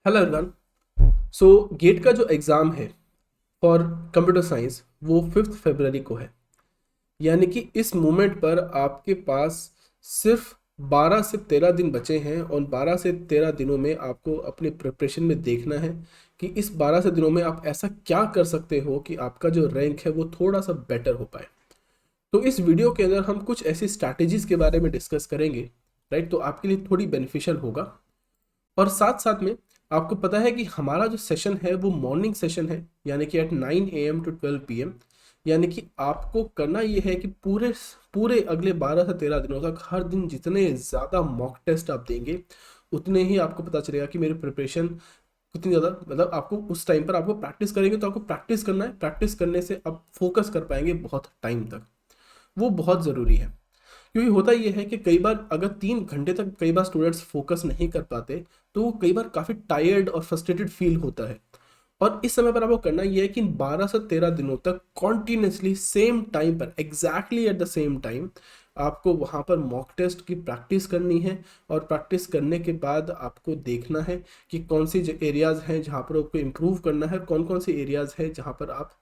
Hello everyone. सो gate का जो exam है फॉर कंप्यूटर साइंस वो 5 फरवरी को है। यानी कि इस मोमेंट पर आपके पास सिर्फ 12 से 13 दिन बचे हैं और 12 से 13 दिनों में आपको अपने प्रिपरेशन में देखना है कि इस 12 से दिनों में आप ऐसा क्या कर सकते हो कि आपका जो रैंक है वो थोड़ा सा बेटर हो पाए। तो इस वीडियो के अंदर हम कुछ ऐसी स्ट्रैटेजीज के बारे में डिस्कस करेंगे, राइट। तो आपके लिए थोड़ी बेनिफिशियल होगा। और साथ साथ में आपको पता है कि हमारा जो सेशन है वो मॉर्निंग सेशन है, यानी कि एट 9 AM to 12 PM। यानी कि आपको करना ये है कि पूरे पूरे अगले 12 से 13 दिनों तक हर दिन जितने ज़्यादा मॉक टेस्ट आप देंगे उतने ही आपको पता चलेगा कि मेरी प्रिपरेशन कितनी ज़्यादा, मतलब आपको उस टाइम पर आपको प्रैक्टिस करेंगे तो आपको प्रैक्टिस करना है। प्रैक्टिस करने से आप फोकस कर पाएंगे बहुत टाइम तक, वो बहुत ज़रूरी है। क्योंकि होता ये है कि कई बार अगर 3 घंटे तक कई बार स्टूडेंट्स फोकस नहीं कर पाते तो वो कई बार काफ़ी टायर्ड और फ्रस्ट्रेटेड फील होता है। और इस समय पर आपको करना ये है कि इन 12 से 13 दिनों तक कॉन्टिन्यूसली सेम टाइम पर exactly at the same time आपको वहाँ पर मॉक टेस्ट की प्रैक्टिस करनी है। और प्रैक्टिस करने के बाद आपको देखना है कि कौन सी एरियाज़ हैं जहाँ पर आपको इम्प्रूव करना है, कौन कौन सी एरियाज़ हैं जहाँ पर आप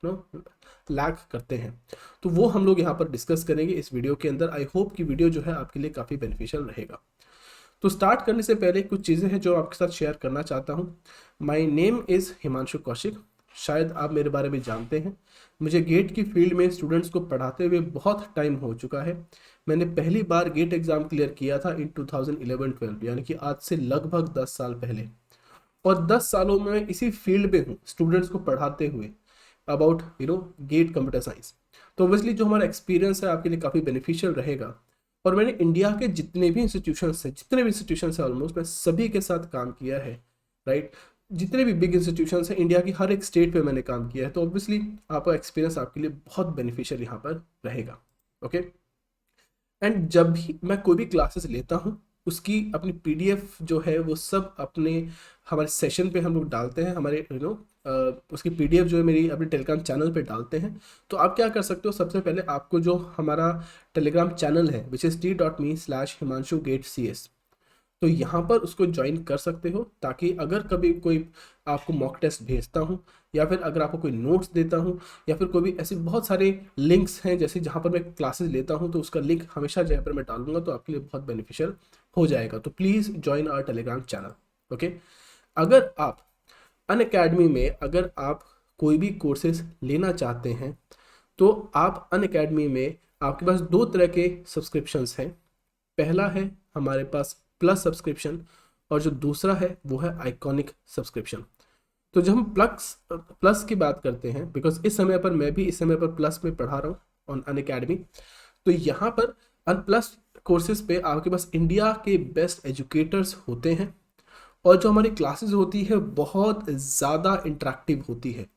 नो लैग करते हैं। तो वो हम लोग यहाँ पर डिस्कस करेंगे इस वीडियो के अंदर। आई होप कि वीडियो जो है आपके लिए काफ़ी बेनिफिशियल रहेगा। तो स्टार्ट करने से पहले कुछ चीज़ें हैं जो आपके साथ शेयर करना चाहता हूँ। My name is Himanshu Kaushik. शायद आप मेरे बारे में जानते हैं। मुझे गेट की फील्ड में स्टूडेंट्स को पढ़ाते हुए बहुत टाइम हो चुका है। मैंने पहली बार गेट एग्ज़ाम क्लियर किया था इन 2011-12, यानी कि आज से लगभग 10 साल पहले। और 10 सालों में मैं इसी फील्ड में हूँ स्टूडेंट्स को पढ़ाते हुए अबाउट गेट कंप्यूटर साइंस। तो ऑब्वियसली जो हमारा एक्सपीरियंस है आपके लिए काफ़ी बेनिफिशियल रहेगा। और मैंने इंडिया के जितने भी इंस्टीट्यूशंस हैं ऑलमोस्ट मैं सभी के साथ काम किया है, राइट। जितने भी बिग इंस्टीट्यूशंस हैं इंडिया की हर एक स्टेट पे मैंने काम किया है। तो ऑब्वियसली आपका एक्सपीरियंस आपके लिए बहुत बेनिफिशियल यहाँ पर रहेगा। ओके। एंड जब भी मैं कोई भी क्लासेस लेता हूँ उसकी अपनी पीडीएफ जो है वो सब अपने हमारे सेशन पे हम लोग डालते हैं, हमारे उसकी पीडीएफ जो है मेरी अपने टेलीग्राम चैनल पे डालते हैं। तो आप क्या कर सकते हो, सबसे पहले आपको जो हमारा टेलीग्राम चैनल है विच इज़ t.me/himanshu-gate-cs, तो यहाँ पर उसको ज्वाइन कर सकते हो ताकि अगर कभी कोई आपको मॉक टेस्ट भेजता हूँ या फिर अगर आपको कोई नोट्स देता हूँ या फिर कोई भी ऐसे बहुत सारे लिंक्स हैं जैसे जहाँ पर मैं क्लासेस लेता हूँ तो उसका लिंक हमेशा जहाँ पर मैं डालूंगा तो आपके लिए बहुत बेनिफिशियल हो जाएगा। तो please join our telegram channel. Okay. अगर आप अनअकैडमी में अगर आप कोई भी कोर्सेज लेना चाहते हैं तो आप अनअकैडमी में आपके पास दो तरह के सब्सक्रिप्शंस हैं। पहला है हमारे पास प्लस सब्सक्रिप्शन और जो दूसरा है वो है आइकॉनिक सब्सक्रिप्शन। तो जब हम प्लस प्लस की बात करते हैं, बिकॉज इस समय पर मैं भी इस समय पर प्लस में पढ़ा रहा हूँ ऑन अनअकैडमी। तो यहाँ पर अन प्लस कोर्सेज पे आपके पास इंडिया के बेस्ट एजुकेटर्स होते हैं और जो हमारी क्लासेस होती है बहुत ज़्यादा इंटरेक्टिव होती है।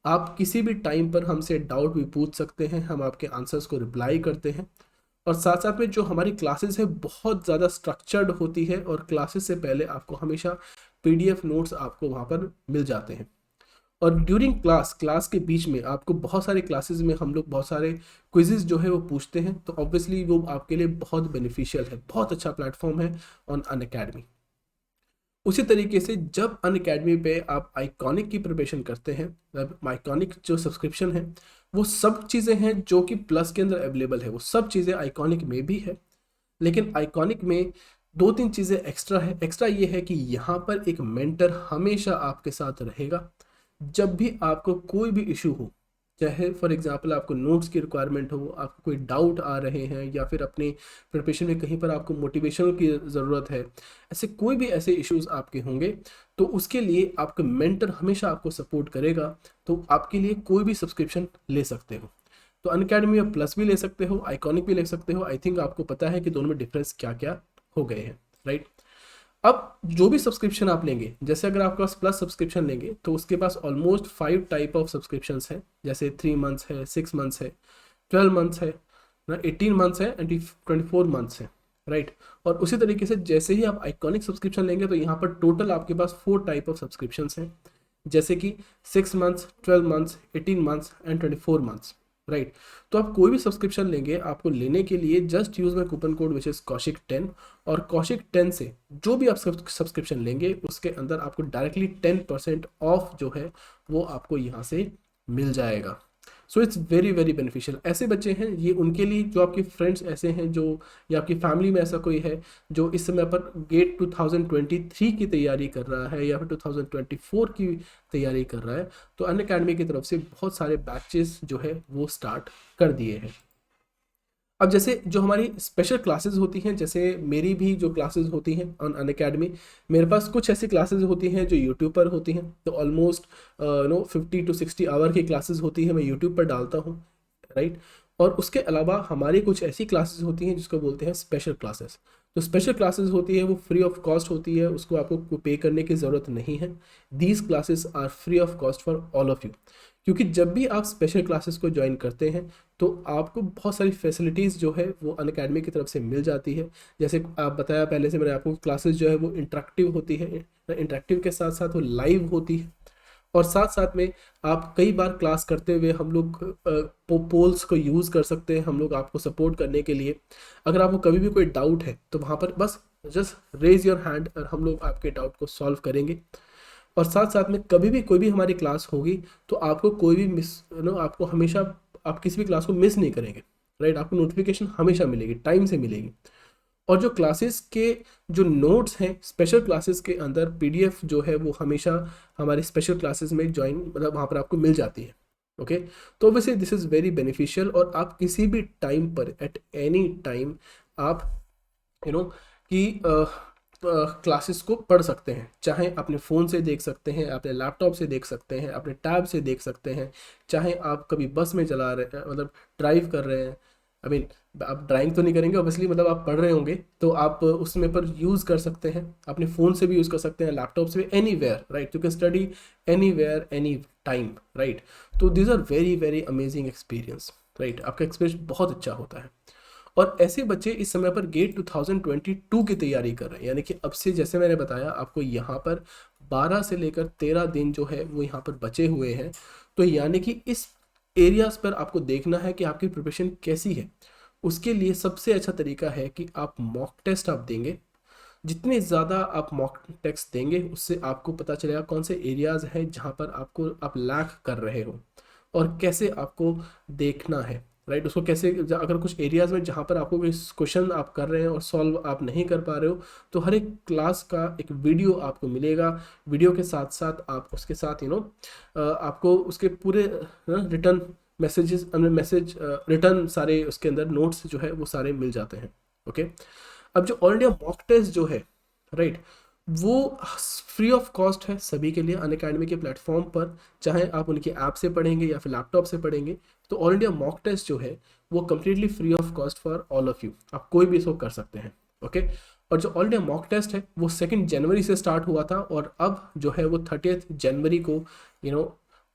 आप किसी भी टाइम पर हमसे डाउट भी पूछ सकते हैं, हम आपके आंसर्स को रिप्लाई करते हैं। और साथ साथ में जो हमारी क्लासेस है बहुत ज़्यादा स्ट्रक्चर्ड होती है और क्लासेस से पहले आपको हमेशा पीडीएफ नोट्स आपको वहाँ पर मिल जाते हैं। और ड्यूरिंग क्लास क्लास के बीच में आपको बहुत सारे क्लासेस में हम लोग बहुत सारे क्विजेज जो है वो पूछते हैं। तो ऑब्वियसली वो आपके लिए बहुत बेनिफिशियल है, बहुत अच्छा प्लेटफॉर्म है ऑन अनअकैडमी। उसी तरीके से जब अनअकैडमी पे आप आइकॉनिक की प्रिपरेशन करते हैं, मतलब आइकॉनिक जो सब्सक्रिप्शन है वो सब चीज़ें हैं जो कि प्लस के अंदर अवेलेबल है, वो सब चीज़ें आइकॉनिक में भी है। लेकिन आइकॉनिक में दो तीन चीज़ें एक्स्ट्रा है। एक्स्ट्रा ये है कि यहाँ पर एक मेंटर हमेशा आपके साथ रहेगा। जब भी आपको कोई भी इशू हो, चाहे फॉर एग्जांपल आपको नोट्स की रिक्वायरमेंट हो, आपको कोई डाउट आ रहे हैं या फिर अपने प्रिपरेशन में कहीं पर आपको मोटिवेशन की ज़रूरत है, ऐसे कोई भी ऐसे इश्यूज आपके होंगे तो उसके लिए आपका मेंटर हमेशा आपको सपोर्ट करेगा। तो आपके लिए कोई भी सब्सक्रिप्शन ले सकते हो। तो अनअकैडमी में प्लस भी ले सकते हो, आइकॉनिक भी ले सकते हो। आई थिंक आपको पता है कि दोनों में डिफरेंस क्या क्या हो गए हैं, राइट। अब जो भी सब्सक्रिप्शन आप लेंगे, जैसे अगर आपके पास प्लस सब्सक्रिप्शन लेंगे तो उसके पास ऑलमोस्ट 5 टाइप ऑफ सब्सक्रिप्शंस हैं। जैसे 3 मंथ्स है, 6 मंथ्स है, 12 मंथ्स है ना, 18 मंथ्स है एंड 24 मंथ्स है, राइट। और उसी तरीके से जैसे ही आप आइकॉनिक सब्सक्रिप्शन लेंगे तो यहाँ पर टोटल आपके पास 4 टाइप ऑफ सब्सक्रिप्शंस हैं। जैसे कि 6 months, 12 months, 18 months and 24 months. Right. तो आप कोई भी सब्सक्रिप्शन लेंगे, आपको लेने के लिए just use my coupon code which is Kaushik 10, और कौशिक 10 से जो भी आप सब्सक्रिप्शन लेंगे उसके अंदर आपको डायरेक्टली 10% ऑफ जो है वो आपको यहाँ से मिल जाएगा। So it's very very beneficial. ऐसे बच्चे हैं ये, उनके लिए जो आपके फ्रेंड्स ऐसे हैं जो, या आपकी फैमिली में ऐसा कोई है जो इस समय पर गेट 2023 की तैयारी कर रहा है या फिर 2024 की तैयारी कर रहा है, तो अनअकैडमी की तरफ से बहुत सारे बैचेस जो है वो स्टार्ट कर दिए हैं। अब जैसे जो हमारी स्पेशल क्लासेस होती हैं, जैसे मेरी भी जो क्लासेस होती हैं ऑन अनअकैडमी, मेरे पास कुछ ऐसी क्लासेस होती हैं जो यूट्यूब पर होती हैं, तो ऑलमोस्ट 50 to 60 आवर की क्लासेस होती हैं, मैं यूट्यूब पर डालता हूँ, राइट। और उसके अलावा हमारी कुछ ऐसी क्लासेस होती हैं जिसको बोलते हैं स्पेशल क्लासेस। तो स्पेशल क्लासेस होती है वो फ्री ऑफ कॉस्ट होती है, उसको आपको पे करने की ज़रूरत नहीं है। These classes are free of cost for all of you, क्योंकि जब भी आप स्पेशल क्लासेस को ज्वाइन करते हैं तो आपको बहुत सारी फैसिलिटीज़ जो है वो अनअकैडमी की तरफ से मिल जाती है। जैसे आप बताया पहले से मैंने आपको, क्लासेस जो है वो इंटरेक्टिव होती है, इंटरेक्टिव के साथ साथ वो लाइव होती है, और साथ साथ में आप कई बार क्लास करते हुए हम लोग पोल्स को यूज़ कर सकते हैं हम लोग आपको सपोर्ट करने के लिए। अगर आपको कभी भी कोई डाउट है तो वहाँ पर बस जस्ट रेज योर हैंड और हम लोग आपके डाउट को सॉल्व करेंगे। और साथ साथ में कभी भी कोई भी हमारी क्लास होगी तो आपको कोई भी मिस आपको हमेशा, आप किसी भी क्लास को मिस नहीं करेंगे, राइट। आपको नोटिफिकेशन हमेशा मिलेगी, टाइम से मिलेगी। और जो क्लासेस के जो नोट्स हैं स्पेशल क्लासेस के अंदर, पीडीएफ जो है वो हमेशा हमारी स्पेशल क्लासेस में ज्वाइन, मतलब वहाँ पर आपको मिल जाती है। ओके, तो वैसे दिस इज़ वेरी बेनिफिशियल, और आप किसी भी टाइम पर एट एनी टाइम आप यू नो कि क्लासेस को पढ़ सकते हैं, चाहे अपने फ़ोन से देख सकते हैं, अपने लैपटॉप से देख सकते हैं, अपने टैब से देख सकते हैं, चाहे आप कभी बस में चला रहे हैं, मतलब ड्राइव कर रहे हैं, आई मीन आप ड्राइविंग तो नहीं करेंगे ऑब्वियसली, मतलब आप पढ़ रहे होंगे तो आप उसमें पर यूज़ कर सकते हैं, अपने फ़ोन से भी यूज़ कर सकते हैं, लैपटॉप से भी, anywhere, right. You can study anywhere any time, right. तो this are very very amazing experience, right. आपका एक्सपीरियंस बहुत अच्छा होता है। और ऐसे बच्चे इस समय पर गेट 2022 की तैयारी कर रहे हैं, यानी कि अब से, जैसे मैंने बताया आपको, यहाँ पर 12 से लेकर 13 दिन जो है वो यहाँ पर बचे हुए हैं। तो यानी कि इस एरियाज पर आपको देखना है कि आपकी प्रिपरेशन कैसी है। उसके लिए सबसे अच्छा तरीका है कि आप मॉक टेस्ट आप देंगे। जितने ज़्यादा आप मॉक टेस्ट देंगे उससे आपको पता चलेगा कौन से एरियाज़ हैं जहाँ पर आपको आप लैक कर रहे हो और कैसे आपको देखना है, राइट। उसको कैसे, अगर कुछ एरियाज़ में जहाँ पर आपको कोई क्वेश्चन आप कर रहे हैं और सॉल्व आप नहीं कर पा रहे हो, तो हर एक क्लास का एक वीडियो आपको मिलेगा। वीडियो के साथ साथ आप उसके साथ आपको उसके पूरे रिटर्न मैसेज रिटर्न सारे उसके अंदर नोट्स जो है वो सारे मिल जाते हैं। ओके, अब जो ऑल इंडिया मॉक टेस्ट जो है, राइट, वो फ्री ऑफ कॉस्ट है सभी के लिए अनअकैडमी के प्लेटफॉर्म पर, चाहे आप उनके ऐप से पढ़ेंगे या फिर लैपटॉप से पढ़ेंगे। तो ऑल इंडिया मॉक टेस्ट जो है वो completely free of cost for all of you, आप कोई भी इसको कर सकते हैं। ओके, और जो ऑल इंडिया मॉक टेस्ट है वो 2 जनवरी से स्टार्ट हुआ था, और अब जो है वो 30 जनवरी को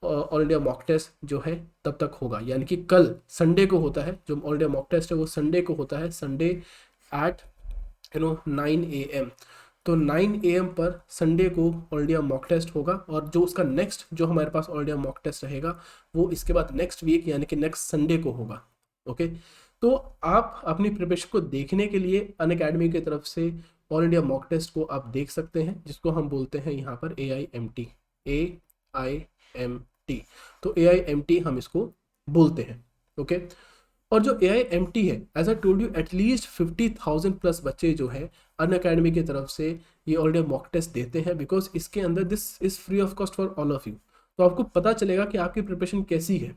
ऑल इंडिया मॉक टेस्ट जो है तब तक होगा, यानी कि कल संडे को होता है। जो ऑल इंडिया मॉक टेस्ट है वो संडे को होता है, संडे एट 9 AM। तो 9 AM पर संडे को ऑल इंडिया मॉक टेस्ट होगा, और जो उसका नेक्स्ट जो हमारे पास ऑल इंडिया मॉक टेस्ट रहेगा वो इसके बाद नेक्स्ट वीक यानी कि नेक्स्ट संडे को होगा। ओके, तो आप अपनी प्रिपरेशन को देखने के लिए अनअकैडमी की तरफ से ऑल इंडिया मॉक टेस्ट को आप देख सकते हैं, जिसको हम बोलते हैं यहाँ पर AIMT, AIMT। तो AIMT हम इसको बोलते हैं। ओके, और जो AIMT है, as I told you, at least 50,000 plus बच्चे जो है अनअकैडमी की तरफ से ये ऑलरेडी मॉक टेस्ट देते हैं, बिकॉज इसके अंदर this is free of cost for all of you. तो आपको पता चलेगा कि आपकी प्रिपरेशन कैसी है,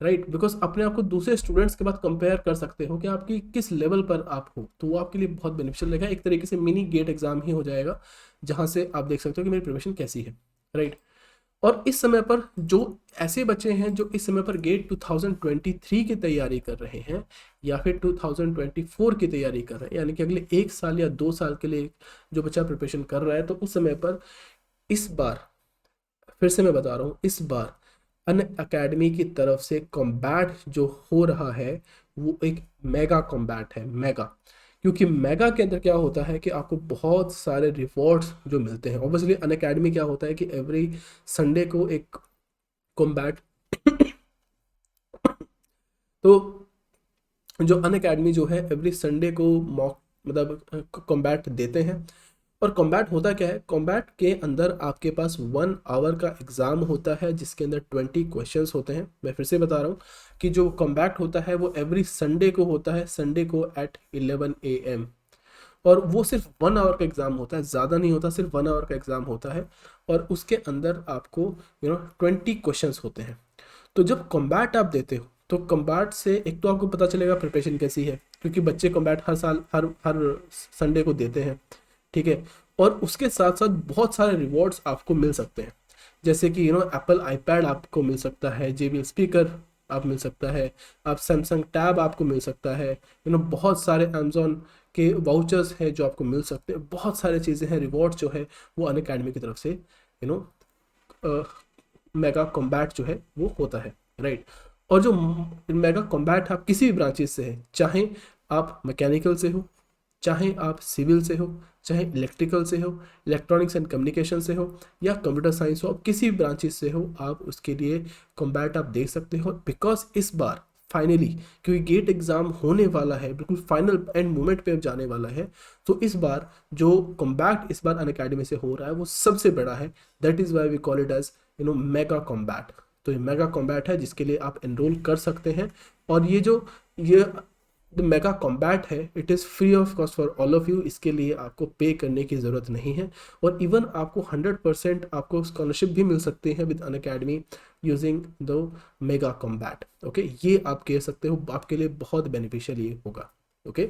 राइट। बिकॉज अपने आप को दूसरे स्टूडेंट्स के बाद कंपेयर कर सकते हो कि आपकी किस लेवल पर आप हो, तो वो आपके लिए बहुत बेनिफिशियल रहेगा। एक तरीके से मिनी गेट एग्जाम ही हो जाएगा, जहाँ से आप देख सकते हो कि मेरी प्रिपरेशन कैसी है, राइट। और इस समय पर जो ऐसे बच्चे हैं जो इस समय पर गेट 2023 की तैयारी कर रहे हैं या फिर 2024 की तैयारी कर रहे हैं, यानी कि अगले 1 साल या 2 साल के लिए जो बच्चा प्रिपरेशन कर रहा है, तो उस समय पर इस बार फिर से मैं बता रहा हूँ, इस बार अनअकैडमी की तरफ से कॉम्बैट जो हो रहा है वो एक मेगा कॉम्बैट है, मेगा। क्योंकि मेगा के अंदर क्या होता है कि आपको बहुत सारे रिवॉर्ड्स जो मिलते हैं। ऑब्वियसली अनअकैडमी क्या होता है कि एवरी संडे को एक कॉम्बैट तो जो अनअकैडमी जो है एवरी संडे को मॉक मतलब कॉम्बैट देते हैं। और कॉम्बैट होता क्या है, कॉम्बैट के अंदर आपके पास 1 आवर का एग्ज़ाम होता है जिसके अंदर 20 क्वेश्चंस होते हैं। मैं फिर से बता रहा हूँ कि जो कॉम्बैट होता है वो एवरी संडे को होता है, संडे को एट 11 AM। और वो सिर्फ 1 आवर का एग्ज़ाम होता है, ज़्यादा नहीं होता, सिर्फ 1 आवर का एग्ज़ाम होता है। और उसके अंदर आपको 20 क्वेश्चंस होते हैं। तो जब कॉम्बैट आप देते हो तो कॉम्बैट से एक तो आपको पता चलेगा प्रिपरेशन कैसी है, क्योंकि बच्चे कॉम्बैट हर साल हर हर संडे को देते हैं, ठीक है। और उसके साथ साथ बहुत सारे रिवॉर्ड्स आपको मिल सकते हैं, जैसे कि एप्पल आईपैड आपको मिल सकता है, JBL स्पीकर आप मिल सकता है, आप सैमसंग टैब आपको मिल सकता है, बहुत सारे अमेजोन के वाउचर्स हैं जो आपको मिल सकते हैं, बहुत सारी चीज़ें हैं। रिवॉर्ड्स जो है वो अनअकैडमी की तरफ से मेगा कॉम्बैट जो है वो होता है, राइट। और जो मेगा कॉम्बैट आप किसी भी ब्रांचेस से है, चाहे आप मैकेनिकल से हो, चाहे आप सिविल से हो, चाहे इलेक्ट्रिकल से हो, इलेक्ट्रॉनिक्स एंड कम्युनिकेशन से हो, या कंप्यूटर साइंस हो, आप किसी भी ब्रांचेस से हो, आप उसके लिए कॉम्बैट आप देख सकते हो। बिकॉज इस बार फाइनली, क्योंकि गेट एग्जाम होने वाला है, बिल्कुल फाइनल एंड मोमेंट पे अब जाने वाला है, तो इस बार जो कॉम्बैट इस बार अनअकैडमी से हो रहा है वो सबसे बड़ा है। That is why we call it as mega combat. तो ये मेगा कॉम्बैट है जिसके लिए आप एनरोल कर सकते हैं। और ये मेगा कॉम्बैट है, it is free of cost for all of you. इसके लिए आपको पे करने की ज़रूरत नहीं है। और इवन आपको 100% आपको स्कॉलरशिप भी मिल सकते हैं with Unacademy using the mega combat. Okay, ये आप कह सकते हो, आपके लिए बहुत बेनिफिशियल ये होगा। ओके,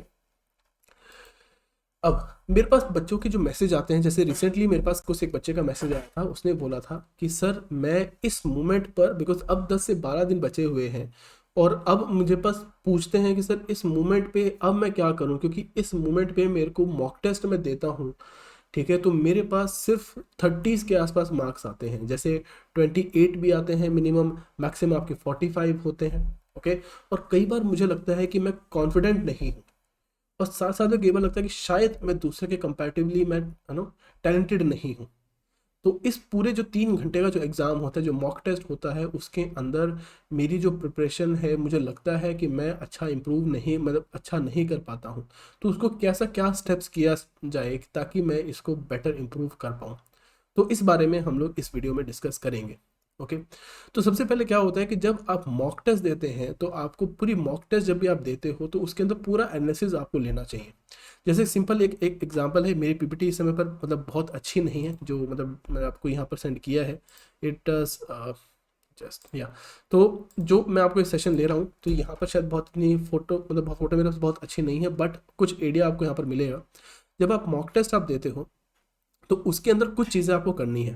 अब मेरे पास बच्चों के जो मैसेज आते हैं, जैसे रिसेंटली मेरे पास कुछ एक बच्चे का मैसेज आया था, उसने बोला था कि सर मैं इस मोमेंट पर, बिकॉज अब 10 से 12 दिन बचे हुए हैं, और अब मुझे पास पूछते हैं कि सर इस मोमेंट पे अब मैं क्या करूं, क्योंकि इस मोमेंट पे मेरे को मॉक टेस्ट में देता हूं, ठीक है, तो मेरे पास सिर्फ 30s के आसपास मार्क्स आते हैं, जैसे 28 भी आते हैं मिनिमम, मैक्सिमम आपके 45 होते हैं। ओके, और कई बार मुझे लगता है कि मैं कॉन्फिडेंट नहीं हूँ, और साथ साथ में कई बार लगता है कि शायद मैं दूसरे के कंपैरेटिवली मैं टैलेंटेड नहीं हूँ। तो इस पूरे जो 3 घंटे का जो एग्ज़ाम होता है, जो मॉक टेस्ट होता है, उसके अंदर मेरी जो प्रिपरेशन है, मुझे लगता है कि मैं अच्छा इम्प्रूव नहीं, मतलब अच्छा नहीं कर पाता हूँ। तो उसको कैसा क्या स्टेप्स किया जाए ताकि मैं इसको बेटर इम्प्रूव कर पाऊँ, तो इस बारे में हम लोग इस वीडियो में डिस्कस करेंगे। ओके, तो सबसे पहले क्या होता है कि जब आप मॉक टेस्ट देते हैं तो आपको पूरी मॉक टेस्ट जब भी आप देते हो तो उसके अंदर पूरा एनालिसिस आपको लेना चाहिए। जैसे सिंपल एक एक एग्जांपल है, मेरी पीपीटी इस समय पर मतलब बहुत अच्छी नहीं है, जो मतलब मैंने आपको यहाँ पर सेंड किया है, इट जस्ट या, तो जो मैं आपको एक सेशन ले रहा हूँ, तो यहाँ पर शायद बहुत इतनी फोटो मतलब फोटो मेरे पास बहुत अच्छी नहीं है, बट कुछ आइडिया आपको यहाँ पर मिलेगा। जब आप मॉक टेस्ट आप देते हो तो उसके अंदर कुछ चीज़ें आपको करनी है।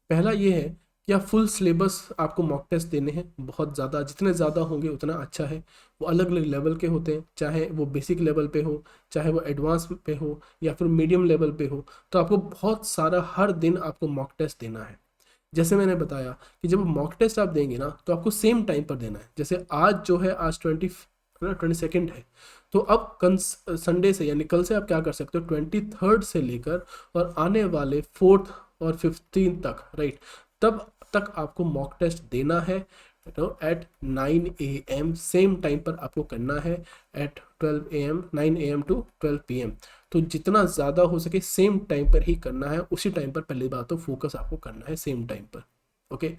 पहला ये है कि आप फुल सिलेबस आपको मॉक टेस्ट देने हैं, बहुत ज़्यादा, जितने ज़्यादा होंगे उतना अच्छा है। वो अलग अलग लेवल के होते हैं, चाहे वो बेसिक लेवल पे हो, चाहे वो एडवांस पे हो, या फिर मीडियम लेवल पे हो, तो आपको बहुत सारा हर दिन आपको मॉक टेस्ट देना है। जैसे मैंने बताया कि जब मॉक टेस्ट आप देंगे ना तो आपको सेम टाइम पर देना है। जैसे आज जो है, आज 22nd है, तो अब कल संडे से, यानी कल से आप क्या कर सकते हो, 23rd से लेकर और आने वाले 4th और 15th तक, राइट, तब तक आपको मॉक टेस्ट देना है एट 9 AM, सेम टाइम पर आपको करना है, at 12 AM, 9 AM to 12 PM। तो जितना ज़्यादा हो सके सेम टाइम पर ही करना है, उसी टाइम पर पहली बात तो फोकस आपको करना है सेम टाइम पर। ओके,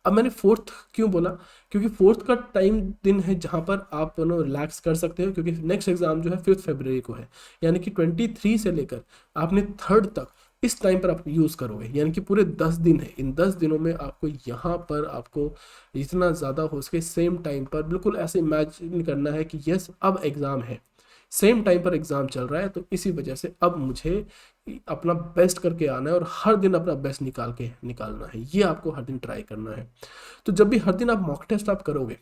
अब मैंने 4th क्यों बोला, क्योंकि 4th का टाइम दिन है जहाँ पर आप रिलैक्स कर सकते हो, क्योंकि नेक्स्ट एग्जाम जो है 5 फरवरी को है, यानी कि 23 से लेकर आपने 3rd तक इस टाइम पर आप यूज़ करोगे, यानी कि पूरे 10 दिन है। इन 10 दिनों में आपको यहाँ पर आपको जितना ज़्यादा हो सके सेम टाइम पर बिल्कुल ऐसे इमेजिन करना है कि यस अब एग्ज़ाम है, सेम टाइम पर एग्ज़ाम चल रहा है, तो इसी वजह से अब मुझे अपना बेस्ट करके आना है और हर दिन अपना बेस्ट निकालना है, ये आपको हर दिन ट्राई करना है। तो जब भी हर दिन आप मॉक टेस्ट आप करोगे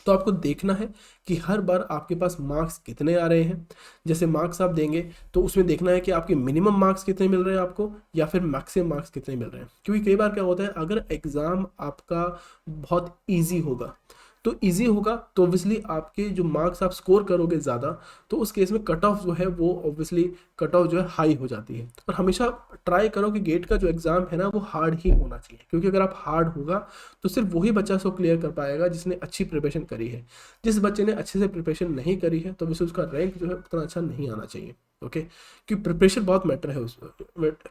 तो आपको देखना है कि हर बार आपके पास मार्क्स कितने आ रहे हैं। जैसे मार्क्स आप देंगे तो उसमें देखना है कि आपके मिनिमम मार्क्स कितने मिल रहे हैं आपको, या फिर मैक्सिमम मार्क्स कितने मिल रहे हैं। क्योंकि कई बार क्या होता है, अगर एग्ज़ाम आपका बहुत ईजी होगा तो इजी होगा, तो ऑब्वियसली आपके जो मार्क्स आप स्कोर करोगे ज़्यादा, तो उस केस में कट ऑफ जो है वो ऑब्वियसली कट ऑफ जो है हाई हो जाती है। और हमेशा ट्राई करो कि गेट का जो एग्ज़ाम है ना वो हार्ड ही होना चाहिए, क्योंकि अगर आप हार्ड होगा तो सिर्फ वही बच्चा उसको क्लियर कर पाएगा जिसने अच्छी प्रिपरेशन करी है। जिस बच्चे ने अच्छे से प्रिपरेशन नहीं करी है तो वैसे उसका रैंक जो है उतना अच्छा नहीं आना चाहिए। ओके, क्योंकि प्रिपरेशन बहुत मैटर है उस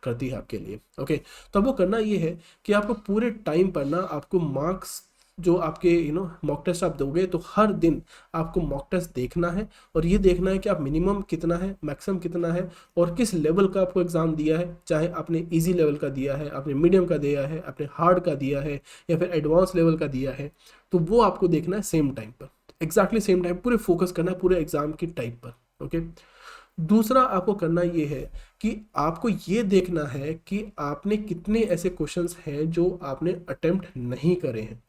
करती है आपके लिए। ओके, तो अब वो करना ये है कि आपको पूरे टाइम पर ना आपको मार्क्स जो आपके मॉक टेस्ट आप दोगे, तो हर दिन आपको मॉक टेस्ट देखना है और ये देखना है कि आप मिनिमम कितना है, मैक्सिमम कितना है और किस लेवल का आपको एग्ज़ाम दिया है। चाहे आपने इजी लेवल का दिया है, आपने मीडियम का दिया है, आपने हार्ड का दिया है या फिर एडवांस लेवल का दिया है, तो वो आपको देखना है सेम टाइम पर, एग्जैक्टली सेम टाइम, पूरे फोकस करना है पूरे एग्ज़ाम की टाइप पर। ओके, दूसरा आपको करना ये है कि आपको ये देखना है कि आपने कितने ऐसे क्वेश्चंस हैं जो आपने अटेम्प्ट नहीं करे हैं।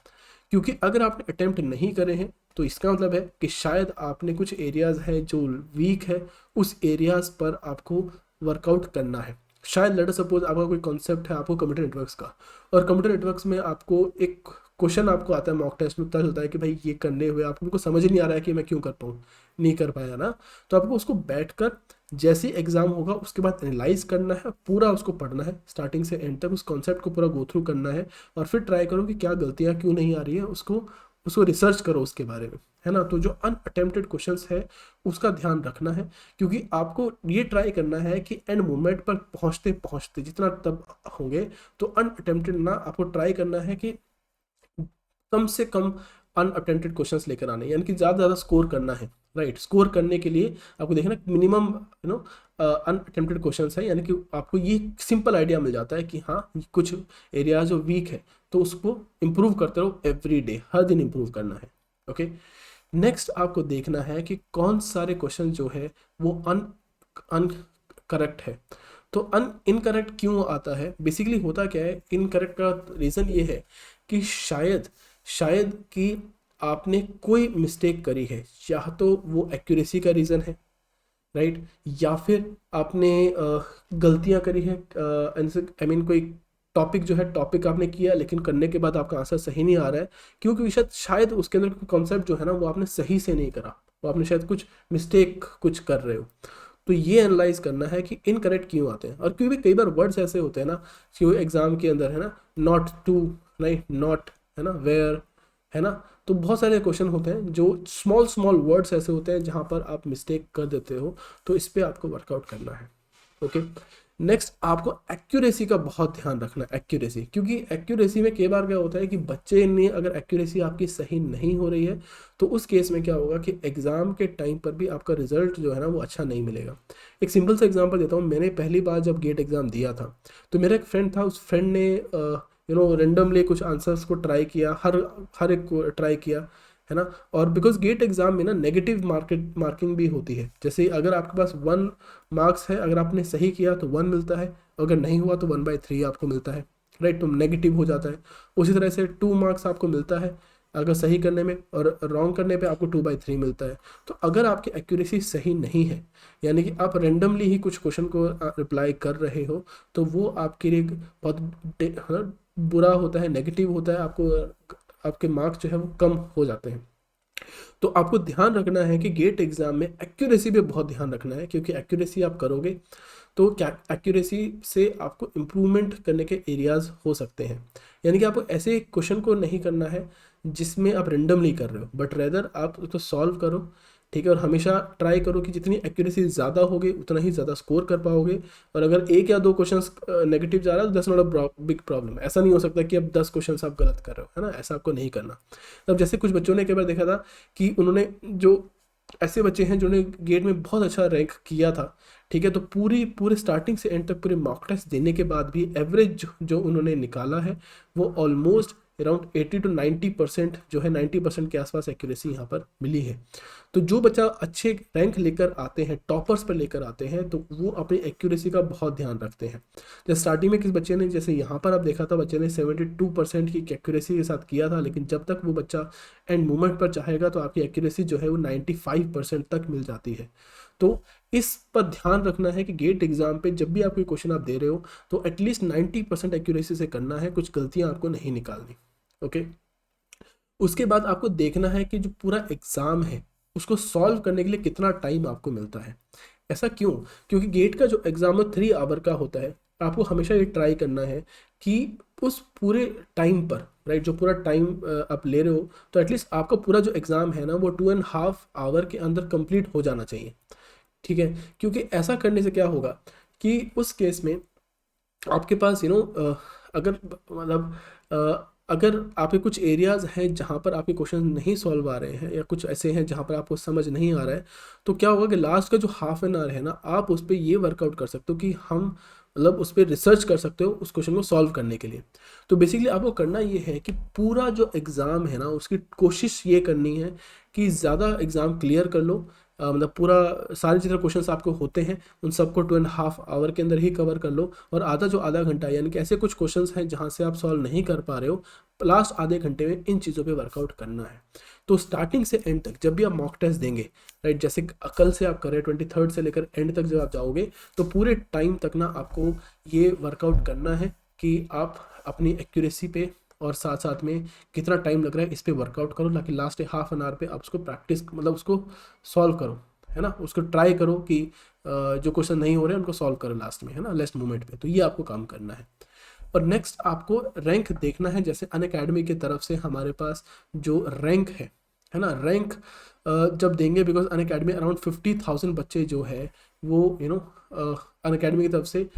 क्योंकि अगर आपने अटेम्प्ट नहीं करे हैं तो इसका मतलब है कि शायद आपने कुछ एरियाज हैं जो वीक है, उस एरियाज पर आपको वर्कआउट करना है। शायद लेट सपोज आपका कोई कॉन्सेप्ट है आपको कंप्यूटर नेटवर्क्स का, और कंप्यूटर नेटवर्क्स में आपको एक क्वेश्चन आपको आता है मॉक टेस्ट में, पता चलता है कि भाई ये करने हुए आपको समझ ही नहीं आ रहा है कि मैं क्यों कर पाऊँ, नहीं कर पाया ना, तो आपको उसको बैठकर जैसे एग्जाम होगा उसके बाद एनालाइज करना है, पूरा उसको पढ़ना है स्टार्टिंग से एंड तक, उस कॉन्सेप्ट को पूरा गो थ्रू करना है और फिर ट्राई करो कि क्या गलतियाँ क्यों नहीं आ रही है, उसको उसको रिसर्च करो उसके बारे में, है ना। तो जो अनअटेम्प्टेड क्वेश्चंस है उसका ध्यान रखना है, क्योंकि आपको ये ट्राई करना है कि एंड मोमेंट पर पहुंचते पहुंचते जितना तब होंगे तो अनअटेम्प्टेड ना आपको ट्राई करना है कि कम से कम अनअटेम्प्टेड क्वेश्चंस लेकर आने, यानी कि ज़्यादा ज़्यादा स्कोर करना है। राइट, स्कोर करने के लिए आपको देखना मिनिमम अनअटेम्प्टेड क्वेश्चंस है, यानी कि आपको ये सिंपल आइडिया मिल जाता है कि हाँ कुछ एरिया जो वीक है तो उसको इम्प्रूव करते रहो, एवरी डे हर दिन इम्प्रूव करना है। ओके, नेक्स्ट आपको देखना है कि कौन सारे क्वेश्चन जो है वो अन करेक्ट है। तो इनकरेक्ट क्यों आता है, बेसिकली होता क्या है, इनकरेक्ट का रीज़न ये है कि शायद शायद कि आपने कोई मिस्टेक करी है, या तो वो एक्यूरेसी का रीज़न है, राइट, या फिर आपने गलतियां करी है, आई मीन कोई टॉपिक जो है टॉपिक आपने किया लेकिन करने के बाद आपका आंसर सही नहीं आ रहा है, क्योंकि शायद उसके अंदर कॉन्सेप्ट जो है ना वो आपने सही से नहीं करा, वो आपने शायद कुछ मिस्टेक कुछ कर रहे हो। तो ये एनालाइज करना है कि इनकरेक्ट क्यों आते हैं, और क्योंकि कई बार वर्ड्स ऐसे होते हैं ना कि एग्जाम के अंदर है ना, नॉट टू, राइट, नॉट, है ना, वेयर, है ना, तो बहुत सारे क्वेश्चन होते हैं जो स्मॉल स्मॉल वर्ड्स ऐसे होते हैं जहाँ पर आप मिस्टेक कर देते हो, तो इस पर आपको वर्कआउट करना है। ओके, नेक्स्ट आपको एक्यूरेसी का बहुत ध्यान रखना है, एक्यूरेसी, क्योंकि एक्यूरेसी में कई बार क्या होता है कि बच्चे ने अगर एक्यूरेसी आपकी सही नहीं हो रही है तो उस केस में क्या होगा कि एग्ज़ाम के टाइम पर भी आपका रिजल्ट जो है ना वो अच्छा नहीं मिलेगा। एक सिंपल सा एग्जांपल देता हूँ, मैंने पहली बार जब गेट एग्ज़ाम दिया था तो मेरा एक फ्रेंड था, उस फ्रेंड ने रेंडमली कुछ आंसर्स को ट्राई किया, हर एक को ट्राई किया, है ना। और बिकॉज गेट एग्जाम में ना नेगेटिव मार्किंग भी होती है, जैसे अगर आपके पास 1 मार्क्स है, अगर आपने सही किया तो 1 मिलता है, अगर नहीं हुआ तो 1/3 आपको मिलता है, राइट, तो नेगेटिव हो जाता है। उसी तरह से 2 मार्क्स आपको मिलता है अगर सही करने में, और रॉन्ग करने पे आपको 2/3 मिलता है। तो अगर आपकी एक्यूरेसी सही नहीं है, यानी कि आप रेंडमली ही कुछ क्वेश्चन को रिप्लाई कर रहे हो, तो वो आपके लिए बहुत बुरा होता है, नेगेटिव होता है, आपको आपके मार्क्स जो है वो कम हो जाते हैं। तो आपको ध्यान रखना है कि गेट एग्जाम में एक्यूरेसी पे बहुत ध्यान रखना है, क्योंकि एक्यूरेसी आप करोगे तो क्या एक्यूरेसी से आपको इम्प्रूवमेंट करने के एरियाज हो सकते हैं। यानी कि आपको ऐसे क्वेश्चन को नहीं करना है जिसमें आप रेंडमली कर रहे हो, बट रेदर आप उसको सॉल्व करो, ठीक है, और हमेशा ट्राई करो कि जितनी एक्यूरेसी ज़्यादा होगी उतना ही ज़्यादा स्कोर कर पाओगे। और अगर 1 या 2 क्वेश्चंस नेगेटिव जा रहा है तो that's not a big problem, ऐसा नहीं हो सकता कि अब 10 क्वेश्चंस आप गलत कर रहे हो, है ना, ऐसा आपको नहीं करना। अब जैसे कुछ बच्चों ने कई बार देखा था कि उन्होंने जो ऐसे बच्चे हैं जिन्होंने गेट में बहुत अच्छा रैंक किया था, ठीक है, तो पूरे स्टार्टिंग से एंड तक पूरे मॉक टेस्ट देने के बाद भी एवरेज जो उन्होंने निकाला है वो ऑलमोस्ट अराउंड 80 to 90% जो है, 90% के आसपास एक्यूरेसी यहाँ पर मिली है। तो जो बच्चा अच्छे रैंक लेकर आते हैं, टॉपर्स पर लेकर आते हैं, तो वो अपनी एक्यूरेसी का बहुत ध्यान रखते हैं। जैसे स्टार्टिंग में किस बच्चे ने, जैसे यहाँ पर आप देखा था बच्चे ने 72% की एक्यूरेसी के साथ किया था, लेकिन जब तक वो बच्चा एंड मोमेंट पर चाहेगा तो आपकी एक्यूरेसी जो है वो 95% तक मिल जाती है। तो इस पर ध्यान रखना है कि गेट एग्जाम पे जब भी आप कोई क्वेश्चन आप दे रहे हो तो एटलीस्ट 90% एक्यूरेसी से करना है, कुछ गलतियां आपको नहीं निकालनी। ओके, उसके बाद आपको देखना है कि जो पूरा एग्ज़ाम है उसको सॉल्व करने के लिए कितना टाइम आपको मिलता है। ऐसा क्यों? क्योंकि गेट का जो एग्ज़ाम है 3 आवर का होता है। आपको हमेशा ये ट्राई करना है कि उस पूरे टाइम पर, राइट, जो पूरा टाइम आप ले रहे हो, तो एटलीस्ट आपका पूरा जो एग्ज़ाम है ना वो 2.5 आवर के अंदर कंप्लीट हो जाना चाहिए। ठीक है, क्योंकि ऐसा करने से क्या होगा कि उस केस में आपके पास अगर मतलब अगर आपके कुछ एरियाज़ हैं जहाँ पर आपके क्वेश्चन नहीं सॉल्व आ रहे हैं, या कुछ ऐसे हैं जहाँ पर आपको समझ नहीं आ रहा है, तो क्या होगा कि लास्ट का जो हाफ एन आवर है ना, आप उस पर ये वर्कआउट कर सकते हो कि हम मतलब उस पर रिसर्च कर सकते हो उस क्वेश्चन को सॉल्व करने के लिए। तो बेसिकली आपको करना ये है कि पूरा जो एग्ज़ाम है ना उसकी कोशिश ये करनी है कि ज़्यादा एग्ज़ाम क्लियर कर लो। मतलब पूरा सारे जितने क्वेश्चंस आपको होते हैं उन सबको 2.5 आवर के अंदर ही कवर कर लो, और आधा घंटा, यानी कि ऐसे कुछ क्वेश्चंस हैं जहां से आप सॉल्व नहीं कर पा रहे हो, लास्ट आधे घंटे में इन चीज़ों पे वर्कआउट करना है। तो स्टार्टिंग से एंड तक जब भी आप मॉक टेस्ट देंगे, राइट, जैसे कल से आप कर रहे हैं 23rd से लेकर एंड तक जब आप जाओगे, तो पूरे टाइम तक ना आपको ये वर्कआउट करना है कि आप अपनी एक्यूरेसी पे और साथ साथ में कितना टाइम लग रहा है इस पे वर्कआउट करो, ताकि लास्ट हाफ एन आवर पे आप उसको प्रैक्टिस मतलब उसको सॉल्व करो, है ना, उसको ट्राई करो कि जो क्वेश्चन नहीं हो रहे हैं उनको सॉल्व करो लास्ट में, है ना, लास्ट मोमेंट पे। तो ये आपको काम करना है। और नेक्स्ट आपको रैंक देखना है। जैसे अनअकैडमी की तरफ से हमारे पास जो रैंक है ना, रैंक जब देंगे, बिकॉज अनअकैडमी अराउंड 50,000 बच्चे जो है वो अनअकैडमी की तरफ से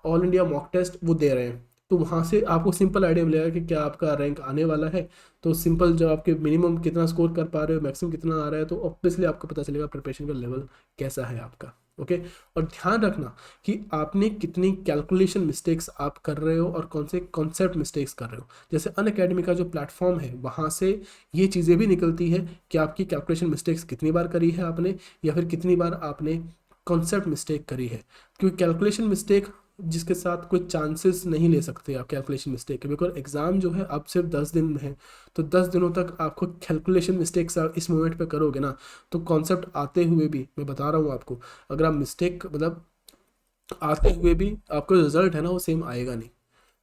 ऑल इंडिया मॉक टेस्ट वो दे रहे हैं। तो वहाँ से आपको सिंपल आइडिया मिलेगा कि क्या आपका रैंक आने वाला है। तो सिंपल जब आपके मिनिमम कितना स्कोर कर पा रहे हो, मैक्सिमम कितना आ रहा है, तो ऑब्वियसली आपको पता चलेगा प्रिपरेशन का लेवल कैसा है आपका। ओके, और ध्यान रखना कि आपने कितनी कैलकुलेशन मिस्टेक्स आप कर रहे हो और कौन से कॉन्सेप्ट मिस्टेक्स कर रहे हो। जैसे अनअकैडमी का जो प्लेटफॉर्म है वहाँ से ये चीज़ें भी निकलती है कि आपकी कैलकुलेशन मिस्टेक्स कितनी बार करी है आपने, या फिर कितनी बार आपने कॉन्सेप्ट मिस्टेक करी है। क्योंकि कैलकुलेशन मिस्टेक जिसके साथ कोई चांसेस नहीं ले सकते आप कैलकुलेशन मिस्टेक के, बिकॉज एग्ज़ाम जो है अब सिर्फ 10 दिन में है। तो 10 दिनों तक आपको कैलकुलेशन मिस्टेक्स इस मोमेंट पे करोगे ना, तो कॉन्सेप्ट आते हुए भी मैं बता रहा हूँ आपको, अगर आप मिस्टेक मतलब आते हुए भी आपको रिजल्ट है ना वो सेम आएगा नहीं।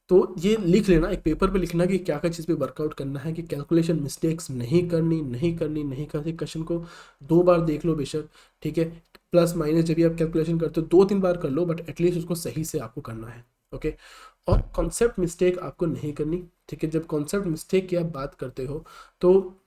तो ये लिख लेना, एक पेपर पे लिखना कि क्या क्या चीज़ पे वर्कआउट करना है, कि कैलकुलेशन मिस्टेक्स नहीं करनी, नहीं करनी, नहीं करनी। क्वेश्चन को 2 बार देख लो बेशक, ठीक है, प्लस माइनस जब भी आप कैलकुलेशन करते हो 2-3 बार कर लो, बट एटलीस्ट उसको सही से आपको करना है। ओके, और कॉन्सेप्ट मिस्टेक आपको नहीं करनी। ठीक है, जब कॉन्सेप्ट मिस्टेक की आप बात करते हो, तो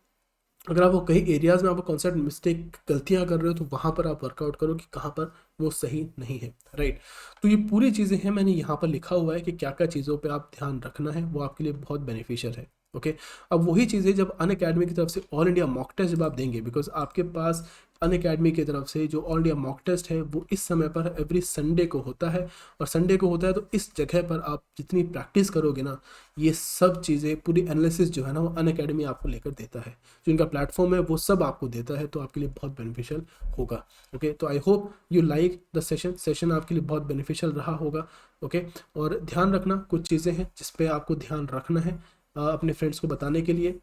अगर आप वो कई एरियाज़ में आप कॉन्सेप्ट मिस्टेक गलतियां कर रहे हो, तो वहाँ पर आप वर्कआउट करो कि कहाँ पर वो सही नहीं है, राइट। तो ये पूरी चीज़ें हैं, मैंने यहाँ पर लिखा हुआ है कि क्या क्या चीज़ों पे आप ध्यान रखना है, वो आपके लिए बहुत बेनिफिशियल है। ओके, अब वही चीज़ें जब अनअकैडमी की तरफ से ऑल इंडिया मॉक टेस्ट जब आप देंगे, बिकॉज आपके पास अनअकैडमी की तरफ से जो ऑल इंडिया मॉक टेस्ट है वो इस समय पर एवरी संडे को होता है, और संडे को होता है तो इस जगह पर आप जितनी प्रैक्टिस करोगे ना, ये सब चीज़ें पूरी एनालिसिस जो है ना वो अनअकैडमी आपको लेकर देता है। जो इनका प्लेटफॉर्म है वो सब आपको देता है, तो आपके लिए बहुत बेनिफिशियल होगा। ओके, तो I hope you like the session आपके लिए बहुत बेनिफिशियल रहा होगा। ओके, और ध्यान रखना, कुछ चीज़ें हैं जिस पे आपको ध्यान रखना है अपने फ्रेंड्स को बताने के लिए,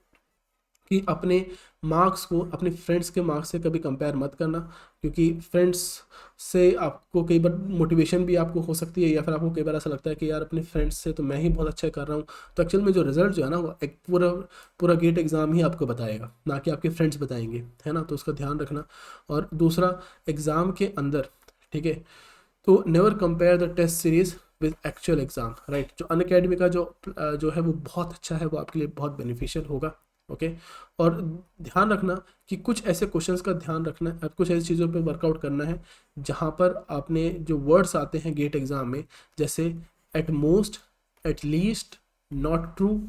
कि अपने मार्क्स को अपने फ्रेंड्स के मार्क्स से कभी कंपेयर मत करना। क्योंकि फ्रेंड्स से आपको कई बार मोटिवेशन भी आपको हो सकती है, या फिर आपको कई बार ऐसा लगता है कि यार अपने फ्रेंड्स से तो मैं ही बहुत अच्छा कर रहा हूँ। तो एक्चुअल में जो रिजल्ट जो है ना वो एक पूरा पूरा गेट एग्ज़ाम ही आपको बताएगा, ना कि आपके फ्रेंड्स बताएंगे, है ना। तो उसका ध्यान रखना। और दूसरा, एग्ज़ाम के अंदर, ठीक है, तो never compare the test series with actual exam, right. जो अनअकैडमी का जो है वो बहुत अच्छा है, वो आपके लिए बहुत बेनिफिशियल होगा। ओके, और ध्यान रखना कि कुछ ऐसे क्वेश्चंस का ध्यान रखना है, कुछ ऐसी चीज़ों पे वर्कआउट करना है जहाँ पर आपने जो वर्ड्स आते हैं गेट एग्जाम में, जैसे at most, at least, not true,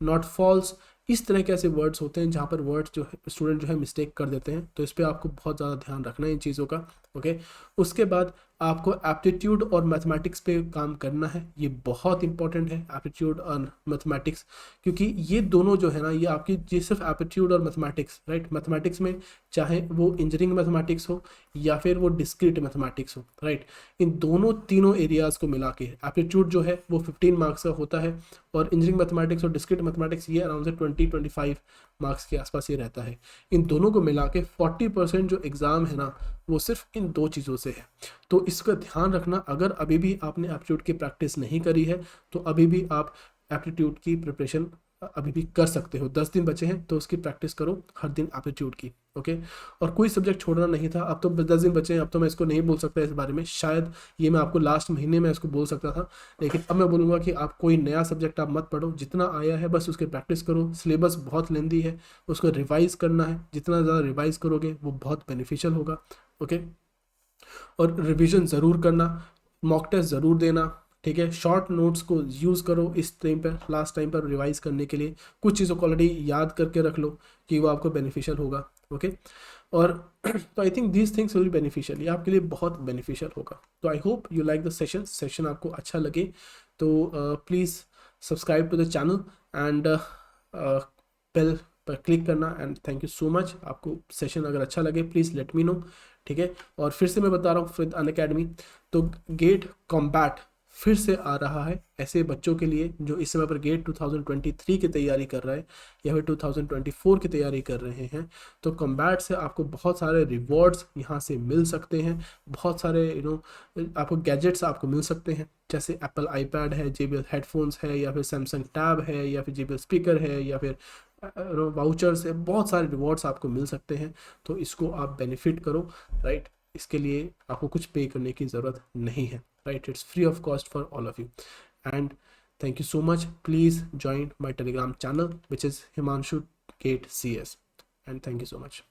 not false, इस तरह के ऐसे वर्ड्स होते हैं जहाँ पर वर्ड्स जो है स्टूडेंट जो है मिस्टेक कर देते हैं। तो इस पर आपको बहुत ज़्यादा ध्यान रखना है इन चीज़ों का। ओके, उसके बाद आपको एप्टीट्यूड और मैथमेटिक्स पे काम करना है। ये बहुत इंपॉर्टेंट है, एप्टीट्यूड और मैथमेटिक्स, क्योंकि ये दोनों जो है ना, ये आपकी ये सिर्फ एप्टीट्यूड और मैथमेटिक्स, राइट। मैथमेटिक्स में चाहे वो इंजीनियरिंग मैथमेटिक्स हो या फिर वो डिस्क्रीट मैथमेटिक्स हो, राइट, इन दोनों तीनों एरियाज़ को मिला के एप्टीट्यूड जो है वो 15 मार्क्स का होता है, और इंजीनियरिंग मैथमेटिक्स और डिस्क्रीट मैथमेटिक्स ये अराउंड से 20-25 मार्क्स के आसपास ये रहता है। इन दोनों को मिला के 40% जो एग्ज़ाम है ना वो सिर्फ इन दो चीज़ों से है। तो इसका ध्यान रखना, अगर अभी भी आपने एप्टीट्यूड की प्रैक्टिस नहीं करी है तो अभी भी आप एप्टीट्यूड की प्रिपरेशन अभी भी कर सकते हो। 10 दिन बचे हैं तो उसकी प्रैक्टिस करो हर दिन एप्टीट्यूड की। ओके, और कोई सब्जेक्ट छोड़ना नहीं था। अब तो 10 दिन बचे हैं, अब तो मैं इसको नहीं बोल सकता इस बारे में, शायद ये मैं आपको लास्ट महीने में इसको बोल सकता था, लेकिन अब मैं बोलूँगा कि आप कोई नया सब्जेक्ट आप मत पढ़ो, जितना आया है बस उसकी प्रैक्टिस करो। सिलेबस बहुत लेंदी है, उसको रिवाइज़ करना है, जितना ज़्यादा रिवाइज़ करोगे वो बहुत बेनिफिशियल होगा। ओके, और रिवीजन ज़रूर करना, मॉक टेस्ट ज़रूर देना, ठीक है। शॉर्ट नोट्स को यूज़ करो इस टाइम पर, लास्ट टाइम पर रिवाइज करने के लिए। कुछ चीज़ों को ऑलरेडी याद करके रख लो कि वो आपको बेनिफिशियल होगा। ओके, और तो I think these things will be beneficial, ये आपके लिए बहुत बेनिफिशियल होगा। तो I hope you like the session आपको अच्छा लगे तो please subscribe to the channel and bell पर क्लिक करना। And thank you so much. आपको सेशन अगर अच्छा लगे प्लीज़ लेट मी नो, ठीक है। और फिर से मैं बता रहा हूँ विद अनअकैडमी, तो गेट कॉम्बैट फिर से आ रहा है ऐसे बच्चों के लिए जो इस समय पर गेट 2023 की तैयारी कर रहे हैं या फिर 2024 की तैयारी कर रहे हैं। तो कॉम्बैट से आपको बहुत सारे रिवॉर्ड्स यहाँ से मिल सकते हैं, बहुत सारे आपको गैजेट्स आपको मिल सकते हैं, जैसे एप्पल आईपैड है, JBL हेडफोन्स है, या फिर सैमसंग टैब है, या फिर JBL स्पीकर है, या फिर वाउचर्स है, बहुत सारे रिवॉर्ड्स आपको मिल सकते हैं। तो इसको आप बेनिफिट करो, राइट। इसके लिए आपको कुछ पे करने की ज़रूरत नहीं है, right. It's free of cost for all of you. And thank you so much. Please join my Telegram channel, which is Himanshu Gate CS. And thank you so much.